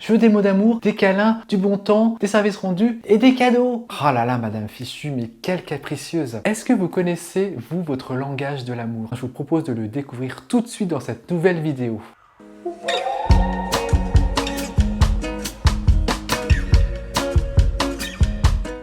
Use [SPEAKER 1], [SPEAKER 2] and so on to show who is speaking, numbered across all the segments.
[SPEAKER 1] Je veux des mots d'amour, des câlins, du bon temps, des services rendus et des cadeaux. Oh là là, Madame Fichu, mais quelle capricieuse. Est-ce que vous connaissez, vous, votre langage de l'amour? Je vous propose de le découvrir tout de suite dans cette nouvelle vidéo.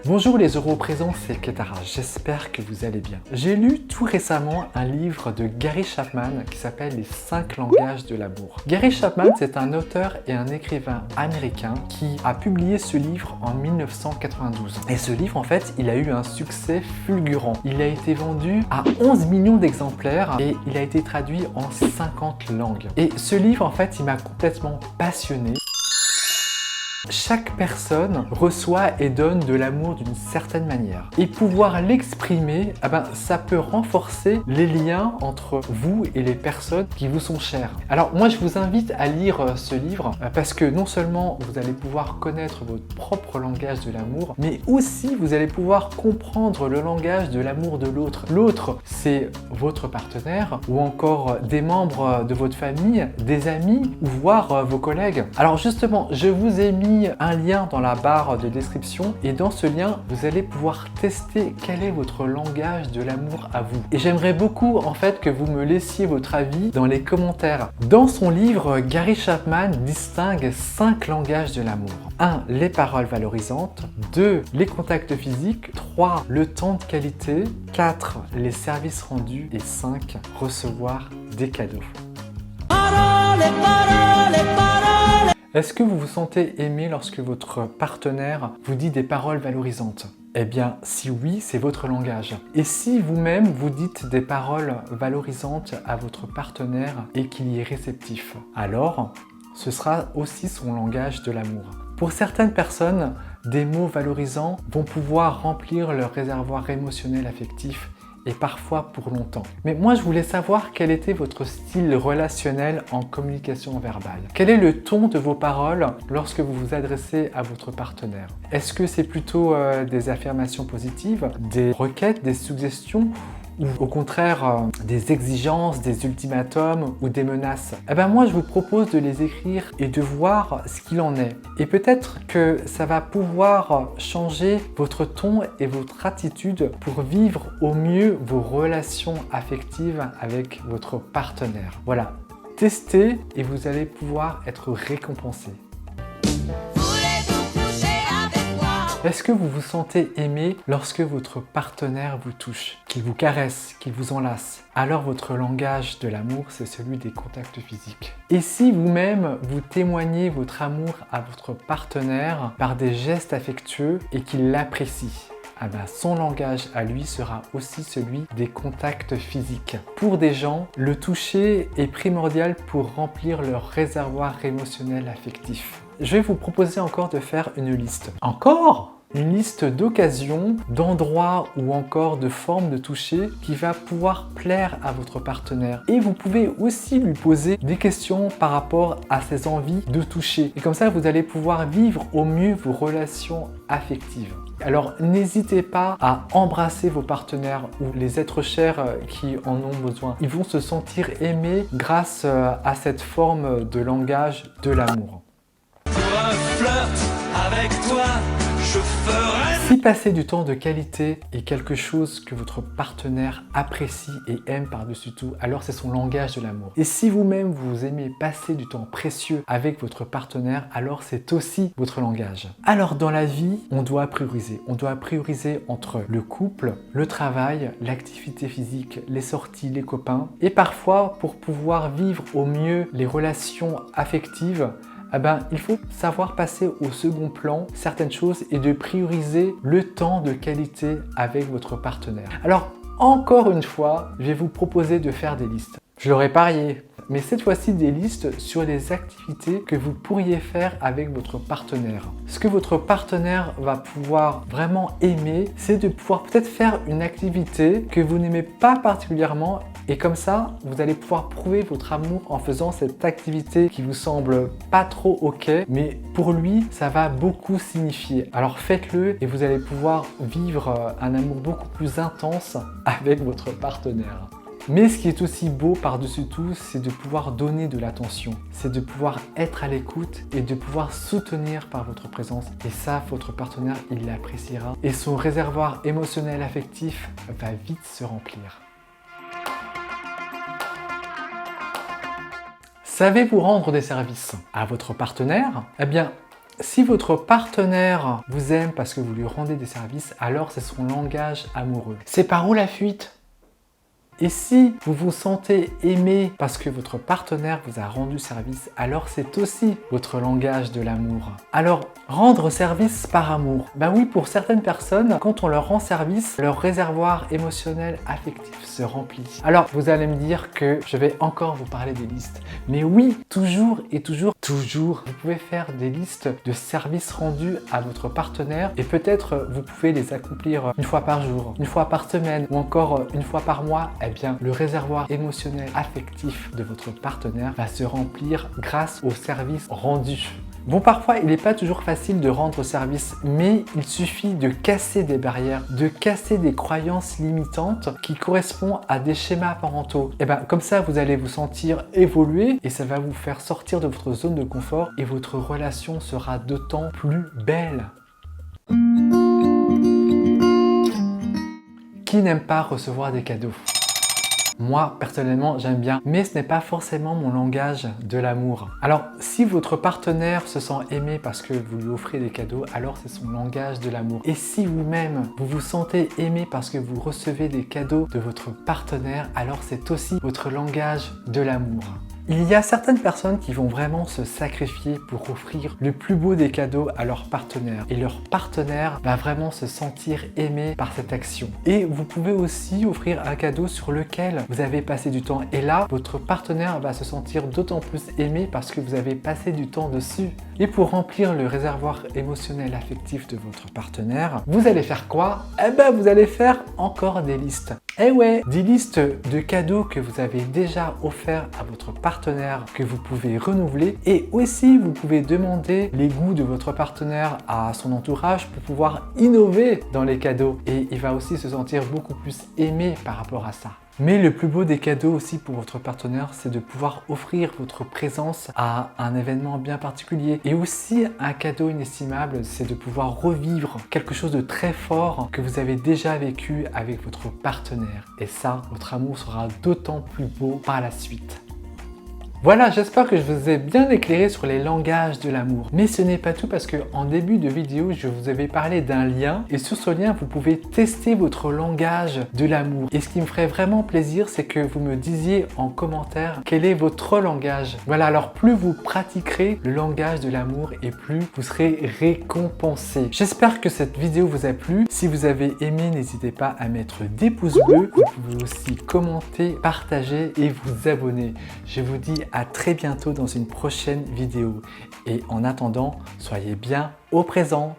[SPEAKER 1] Bonjour les euros présents, c'est Ketara, j'espère que vous allez bien. J'ai lu tout récemment un livre de Gary Chapman qui s'appelle Les 5 langages de l'amour. Gary Chapman, c'est un auteur et un écrivain américain qui a publié ce livre en 1992. Et ce livre, en fait, il a eu un succès fulgurant. Il a été vendu à 11 millions d'exemplaires et il a été traduit en 50 langues. Et ce livre, en fait, il m'a complètement passionné. Chaque personne reçoit et donne de l'amour d'une certaine manière. Et pouvoir l'exprimer, ça peut renforcer les liens entre vous et les personnes qui vous sont chères. Alors moi je vous invite à lire ce livre parce que non seulement vous allez pouvoir connaître votre propre langage de l'amour, mais aussi vous allez pouvoir comprendre le langage de l'amour de l'autre. L'autre, c'est votre partenaire ou encore des membres de votre famille, des amis ou voire vos collègues. Alors justement, je vous ai mis un lien dans la barre de description et dans ce lien vous allez pouvoir tester quel est votre langage de l'amour à vous. Et j'aimerais beaucoup en fait que vous me laissiez votre avis dans les commentaires. Dans son livre, Gary Chapman distingue 5 langages de l'amour. 1. Les paroles valorisantes. 2. Les contacts physiques. 3. Le temps de qualité. 4. Les services rendus. Et 5. Recevoir des cadeaux. Est-ce que vous vous sentez aimé lorsque votre partenaire vous dit des paroles valorisantes? Eh bien, si oui, c'est votre langage. Et si vous-même vous dites des paroles valorisantes à votre partenaire et qu'il y est réceptif, alors ce sera aussi son langage de l'amour. Pour certaines personnes, des mots valorisants vont pouvoir remplir leur réservoir émotionnel affectif et parfois pour longtemps. Mais moi, je voulais savoir quel était votre style relationnel en communication verbale. Quel est le ton de vos paroles lorsque vous vous adressez à votre partenaire? Est-ce que c'est plutôt des affirmations positives, des requêtes, des suggestions ou au contraire des exigences, des ultimatums ou des menaces? Moi je vous propose de les écrire et de voir ce qu'il en est. Et peut-être que ça va pouvoir changer votre ton et votre attitude pour vivre au mieux vos relations affectives avec votre partenaire. Voilà, testez et vous allez pouvoir être récompensé. Est-ce que vous vous sentez aimé lorsque votre partenaire vous touche, qu'il vous caresse, qu'il vous enlace? Alors votre langage de l'amour, c'est celui des contacts physiques. Et si vous-même, vous témoignez votre amour à votre partenaire par des gestes affectueux et qu'il l'apprécie, son langage à lui sera aussi celui des contacts physiques. Pour des gens, le toucher est primordial pour remplir leur réservoir émotionnel affectif. Je vais vous proposer encore de faire une liste. Encore ? Une liste d'occasions, d'endroits ou encore de formes de toucher qui va pouvoir plaire à votre partenaire. Et vous pouvez aussi lui poser des questions par rapport à ses envies de toucher. Et comme ça, vous allez pouvoir vivre au mieux vos relations affectives. Alors n'hésitez pas à embrasser vos partenaires ou les êtres chers qui en ont besoin. Ils vont se sentir aimés grâce à cette forme de langage de l'amour.
[SPEAKER 2] Pour un flirt avec toi, je ferai...
[SPEAKER 1] Si passer du temps de qualité est quelque chose que votre partenaire apprécie et aime par-dessus tout, alors c'est son langage de l'amour. Et si vous-même vous aimez passer du temps précieux avec votre partenaire, alors c'est aussi votre langage. Alors dans la vie, on doit prioriser. On doit prioriser entre le couple, le travail, l'activité physique, les sorties, les copains. Et parfois, pour pouvoir vivre au mieux les relations affectives, il faut savoir passer au second plan certaines choses et de prioriser le temps de qualité avec votre partenaire. Alors, encore une fois, je vais vous proposer de faire des listes. Je l'aurais parié, mais cette fois-ci des listes sur les activités que vous pourriez faire avec votre partenaire. Ce que votre partenaire va pouvoir vraiment aimer, c'est de pouvoir peut-être faire une activité que vous n'aimez pas particulièrement. Et comme ça, vous allez pouvoir prouver votre amour en faisant cette activité qui vous semble pas trop ok, mais pour lui, ça va beaucoup signifier. Alors faites-le et vous allez pouvoir vivre un amour beaucoup plus intense avec votre partenaire. Mais ce qui est aussi beau par-dessus tout, c'est de pouvoir donner de l'attention. C'est de pouvoir être à l'écoute et de pouvoir soutenir par votre présence. Et ça, votre partenaire, il l'appréciera. Et son réservoir émotionnel affectif va vite se remplir. Savez-vous rendre des services à votre partenaire? Eh bien, si votre partenaire vous aime parce que vous lui rendez des services, alors c'est son langage amoureux. C'est par où la fuite? Et si vous vous sentez aimé parce que votre partenaire vous a rendu service, alors c'est aussi votre langage de l'amour. Alors, rendre service par amour. Ben oui, pour certaines personnes, quand on leur rend service, leur réservoir émotionnel affectif se remplit. Alors, vous allez me dire que je vais encore vous parler des listes. Mais oui, toujours, vous pouvez faire des listes de services rendus à votre partenaire et peut-être vous pouvez les accomplir une fois par jour, une fois par semaine ou encore une fois par mois. Eh bien, le réservoir émotionnel affectif de votre partenaire va se remplir grâce aux services rendus. Bon, parfois, il n'est pas toujours facile de rendre service, mais il suffit de casser des barrières, de casser des croyances limitantes qui correspondent à des schémas parentaux. Et bien, comme ça, vous allez vous sentir évoluer et ça va vous faire sortir de votre zone de confort et votre relation sera d'autant plus belle. Qui n'aime pas recevoir des cadeaux ? Moi, personnellement, j'aime bien, mais ce n'est pas forcément mon langage de l'amour. Alors, si votre partenaire se sent aimé parce que vous lui offrez des cadeaux, alors c'est son langage de l'amour. Et si vous-même, vous vous sentez aimé parce que vous recevez des cadeaux de votre partenaire, alors c'est aussi votre langage de l'amour. Il y a certaines personnes qui vont vraiment se sacrifier pour offrir le plus beau des cadeaux à leur partenaire. Et leur partenaire va vraiment se sentir aimé par cette action. Et vous pouvez aussi offrir un cadeau sur lequel vous avez passé du temps. Et là, votre partenaire va se sentir d'autant plus aimé parce que vous avez passé du temps dessus. Et pour remplir le réservoir émotionnel affectif de votre partenaire, vous allez faire quoi? Eh ben, vous allez faire encore des listes. Eh ouais, des listes de cadeaux que vous avez déjà offerts à votre partenaire que vous pouvez renouveler et aussi vous pouvez demander les goûts de votre partenaire à son entourage pour pouvoir innover dans les cadeaux et il va aussi se sentir beaucoup plus aimé par rapport à ça. Mais le plus beau des cadeaux aussi pour votre partenaire, c'est de pouvoir offrir votre présence à un événement bien particulier. Et aussi un cadeau inestimable, c'est de pouvoir revivre quelque chose de très fort que vous avez déjà vécu avec votre partenaire. Et ça, votre amour sera d'autant plus beau par la suite. Voilà, j'espère que je vous ai bien éclairé sur les langages de l'amour. Mais ce n'est pas tout parce qu'en début de vidéo, je vous avais parlé d'un lien et sur ce lien, vous pouvez tester votre langage de l'amour. Et ce qui me ferait vraiment plaisir, c'est que vous me disiez en commentaire quel est votre langage. Voilà, alors plus vous pratiquerez le langage de l'amour et plus vous serez récompensé. J'espère que cette vidéo vous a plu. Si vous avez aimé, n'hésitez pas à mettre des pouces bleus. Vous pouvez aussi commenter, partager et vous abonner. Je vous dis à très bientôt dans une prochaine vidéo. Et en attendant, soyez bien au présent.